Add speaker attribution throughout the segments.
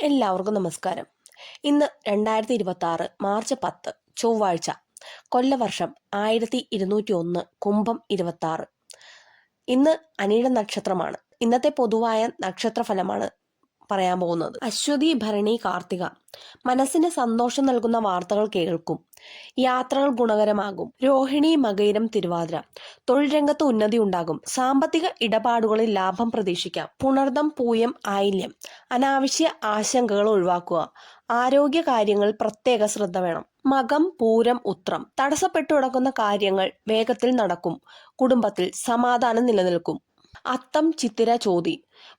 Speaker 1: എല്ലാവർക്കും നമസ്കാരം. ഇന്ന് 2026 മാർച്ച് 10 ചൊവ്വാഴ്ച. കൊല്ലവർഷം 1201 കുംഭം 26. ഇന്ന് അനിഴ നക്ഷത്രമാണ്. ഇന്നത്തെ പൊതുവായ നക്ഷത്രഫലമാണ് പറയാൻ പോകുന്നത്. അശ്വതി, ഭരണി, കാർത്തിക. മനസ്സിന് സന്തോഷം നൽകുന്ന വാർത്തകൾ കേൾക്കും. യാത്രകൾ ഗുണകരമാകും. രോഹിണി, മകയിരം, തിരുവാതിര. തൊഴിൽ രംഗത്ത് ഉന്നതി ഉണ്ടാകും. സാമ്പത്തിക ഇടപാടുകളിൽ ലാഭം പ്രതീക്ഷിക്കാം. പുണർദം, പൂയം, ആയില്യം. അനാവശ്യ ആശങ്കകൾ ഒഴിവാക്കുക. ആരോഗ്യ കാര്യങ്ങളിൽ പ്രത്യേക ശ്രദ്ധ വേണം. മകം, പൂരം, ഉത്രം. തടസ്സപ്പെട്ടു കിടക്കുന്ന കാര്യങ്ങൾ വേഗത്തിൽ നടക്കും. കുടുംബത്തിൽ സമാധാനം നിലനിൽക്കും. അത്തം, ചിത്തിര, ചോതി.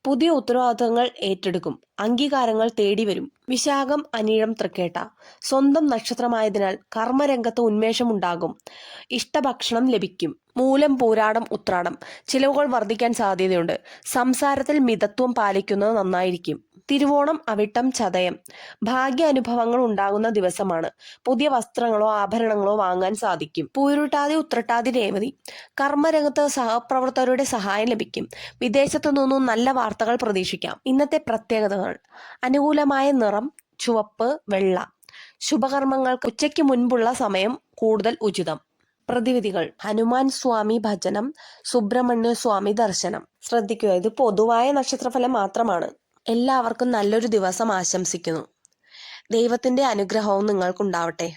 Speaker 1: പുതിയ ഉത്തരവാദിത്തങ്ങൾ ഏറ്റെടുക്കും. അംഗീകാരങ്ങൾ തേടി വരും. വിശാഖം, അനിഴം, തൃക്കേട്ട. സ്വന്തം നക്ഷത്രമായതിനാൽ കർമ്മരംഗത്ത് ഉന്മേഷമുണ്ടാകും. ഇഷ്ടഭക്ഷണം ലഭിക്കും. മൂലം, പൂരാടം, ഉത്രാടം. ചിലവുകൾ വർദ്ധിക്കാൻ സാധ്യതയുണ്ട്. സംസാരത്തിൽ മിതത്വം പാലിക്കുന്നത് നന്നായിരിക്കും. തിരുവോണം, അവിട്ടം, ചതയം. ഭാഗ്യ അനുഭവങ്ങൾ ഉണ്ടാകുന്ന ദിവസമാണ്. പുതിയ വസ്ത്രങ്ങളോ ആഭരണങ്ങളോ വാങ്ങാൻ സാധിക്കും. പൂരുട്ടാതി, ഉത്രട്ടാതി, രേവതി. കർമ്മരംഗത്ത് സഹപ്രവർത്തകരുടെ സഹായം ലഭിക്കും. വിദേശത്തു നിന്നും നല്ല വാർത്തകൾ പ്രതീക്ഷിക്കാം. ഇന്നത്തെ പ്രത്യേകതകൾ: അനുകൂലമായ നിറം ചുവപ്പ്, വെള്ള. ശുഭകർമ്മങ്ങൾക്ക് ഉച്ചയ്ക്ക് മുൻപുള്ള സമയം കൂടുതൽ ഉചിതം. പ്രതിവിധികൾ: ഹനുമാൻ സ്വാമി ഭജനം, സുബ്രഹ്മണ്യ സ്വാമി ദർശനം. ശ്രദ്ധിക്കുക, ഇത് പൊതുവായ നക്ഷത്രഫലം മാത്രമാണ്. എല്ലാവർക്കും നല്ലൊരു ദിവസം ആശംസിക്കുന്നു. ദൈവത്തിന്റെ അനുഗ്രഹവും നിങ്ങൾക്കുണ്ടാവട്ടെ.